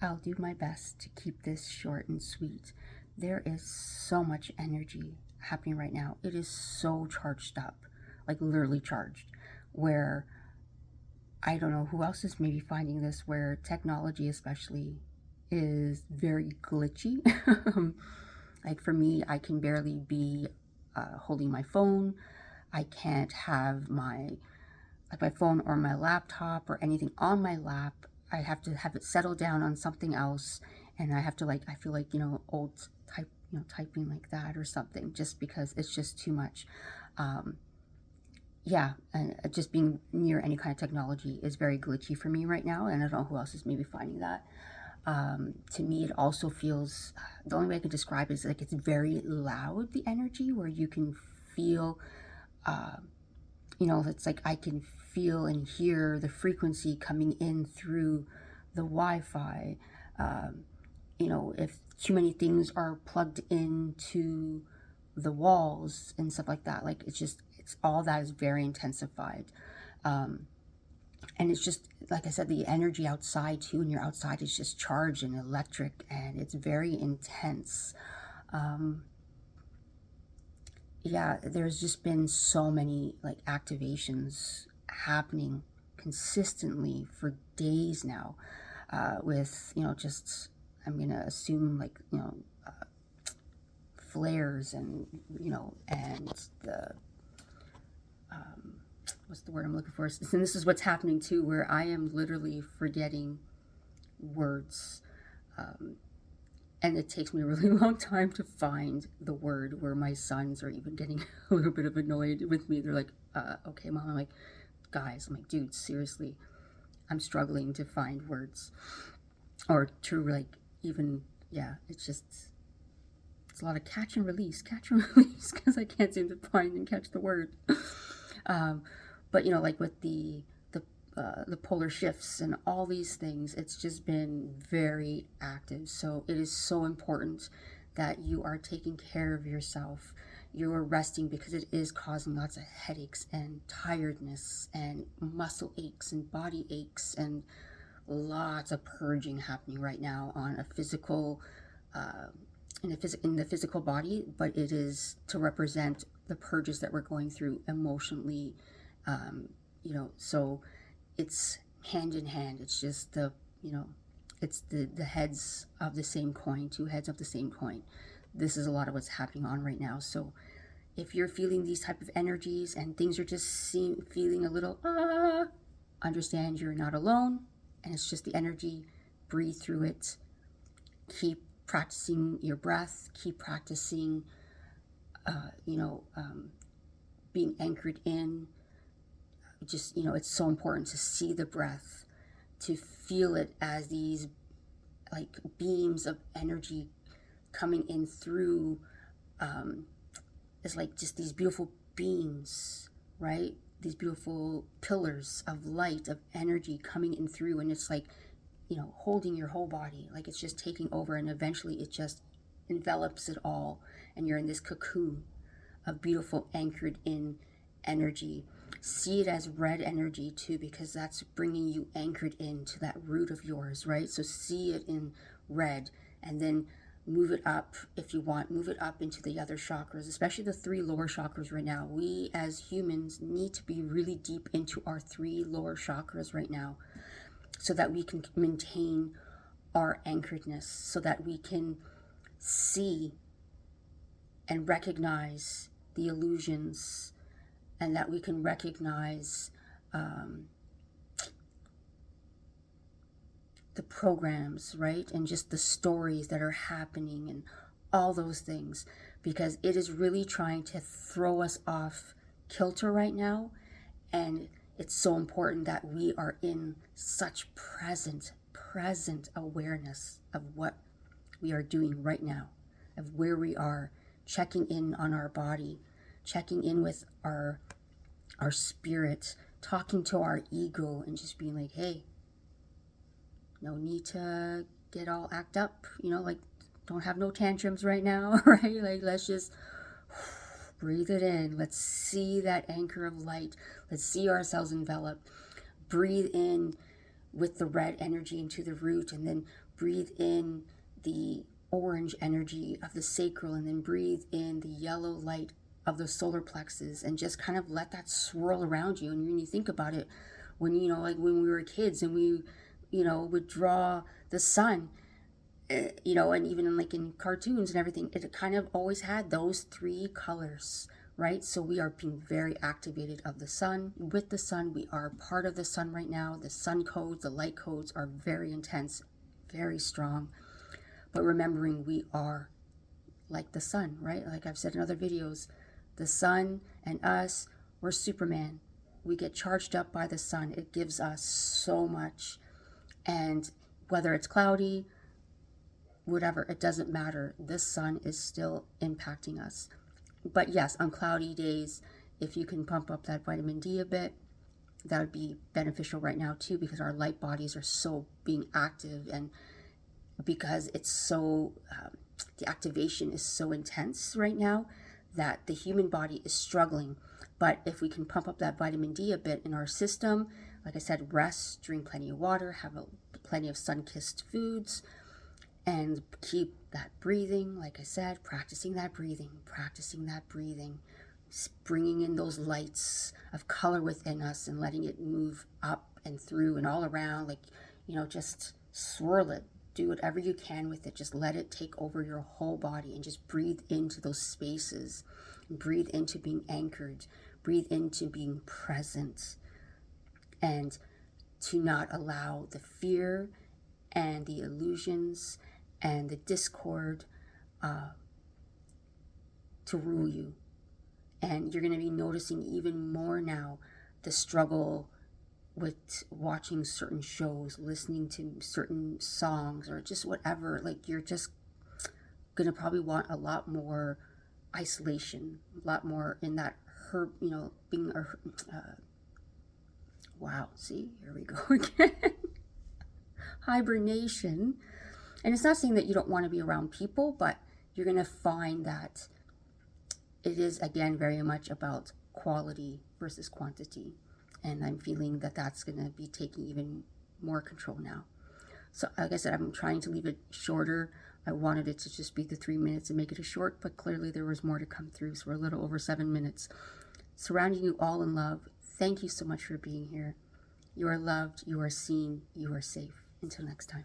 I'll do my best to keep this short and sweet. There is so much energy happening right now. It is so charged up, like literally charged, where I don't know who else is maybe finding this, where technology especially is very glitchy. Like for me, I can barely be holding my phone. I can't have my phone or my laptop or anything on my lap. I have to have it settle down on something else, and I have to I feel like old typing like that or something, just because it's just too much. Um, yeah, and just being near any kind of technology is very glitchy for me right now, and I don't know who else is maybe finding that. To me, it also feels, the only way I can describe it is like it's very loud, the energy, where you can feel, uh, it's like I can feel and hear the frequency coming in through the Wi-Fi. Um, if too many things are plugged into the walls and stuff like that, like it's all that is very intensified. Um, and it's just, like I said, the energy outside too, when you're outside, is just charged and electric, and it's very intense. Um, yeah, there's just been so many like activations happening consistently for days now, with just, I'm gonna assume, like flares, and and the um, what's the word I'm looking for? And this is what's happening too, where I am literally forgetting words. Um, and it takes me a really long time to find the word, where my sons are even getting a little bit of annoyed with me. They're like, okay, mom. I'm like, guys, I'm like, dude, seriously, I'm struggling to find words, or to like even, yeah, it's a lot of catch and release, because I can't seem to find and catch the word. um, but like with the polar shifts and all these things, it's just been very active. So it is so important that you are taking care of yourself. You are resting, because it is causing lots of headaches and tiredness and muscle aches and body aches, and lots of purging happening right now on a physical, uh, in the physical body, but it is to represent the purges that we're going through emotionally. So it's hand in hand. It's just it's the heads of the same coin, two heads of the same coin. This is a lot of what's happening on right now. So if you're feeling these type of energies and things are just feeling a little understand you're not alone, and it's just the energy. Breathe through it. Keep practicing your breath. Keep practicing being anchored in. Just it's so important to see the breath, to feel it as these like beams of energy coming in through. It's like just these beautiful beams, right? These beautiful pillars of light, of energy coming in through, and it's like holding your whole body, like it's just taking over, and eventually it just envelops it all, and you're in this cocoon of beautiful anchored in energy. See it as red energy too, because that's bringing you anchored into that root of yours, right? So see it in red, and then move it up. If you want, move it up into the other chakras, especially the three lower chakras right now. We as humans need to be really deep into our three lower chakras right now, so that we can maintain our anchoredness, so that we can see and recognize the illusions, and that we can recognize the programs, right? And just the stories that are happening, and all those things, because it is really trying to throw us off kilter right now. And it's so important that we are in such present awareness of what we are doing right now, of where we are, checking in on our body, checking in with our spirit, talking to our ego, and just being like, hey, no need to get all act up, like don't have no tantrums right now, right? Like let's just breathe it in. Let's see that anchor of light. Let's see ourselves envelop. Breathe in with the red energy into the root, and then breathe in the orange energy of the sacral, and then breathe in the yellow light of the solar plexus, and just kind of let that swirl around you. And when you think about it, when, you know, like when we were kids and we, you know, would draw the sun, you know, and even like in cartoons and everything, it kind of always had those three colors, right? So we are being very activated of the sun. With the sun, we are part of the sun right now. The sun codes, the light codes are very intense, very strong. But remembering we are like the sun, right? Like I've said in other videos, the sun and us, we're Superman. We get charged up by the sun. It gives us so much. And whether it's cloudy, whatever, it doesn't matter. The sun is still impacting us. But yes, on cloudy days, if you can pump up that vitamin D a bit, that would be beneficial right now too, because our light bodies are so being active, and because it's so, the activation is so intense right now that the human body is struggling. But if we can pump up that vitamin D a bit in our system, like I said, rest, drink plenty of water, have plenty of sun-kissed foods, and keep that breathing, like I said, practicing that breathing, bringing in those lights of color within us and letting it move up and through and all around, like, you know, just swirl it. Do whatever you can with it. Just let it take over your whole body, and just breathe into those spaces. Breathe into being anchored. Breathe into being present. And to not allow the fear and the illusions and the discord to rule you. And you're going to be noticing even more now the struggle with watching certain shows, listening to certain songs, or just whatever. Like, you're just going to probably want a lot more isolation, a lot more in that being a wow, see, here we go again. Hibernation. And it's not saying that you don't want to be around people, but you're going to find that it is, again, very much about quality versus quantity. And I'm feeling that that's going to be taking even more control now. So like I said, I'm trying to leave it shorter. I wanted it to just be the 3 minutes and make it a short, but clearly there was more to come through. So we're a little over 7 minutes. Surrounding you all in love. Thank you so much for being here. You are loved. You are seen. You are safe. Until next time.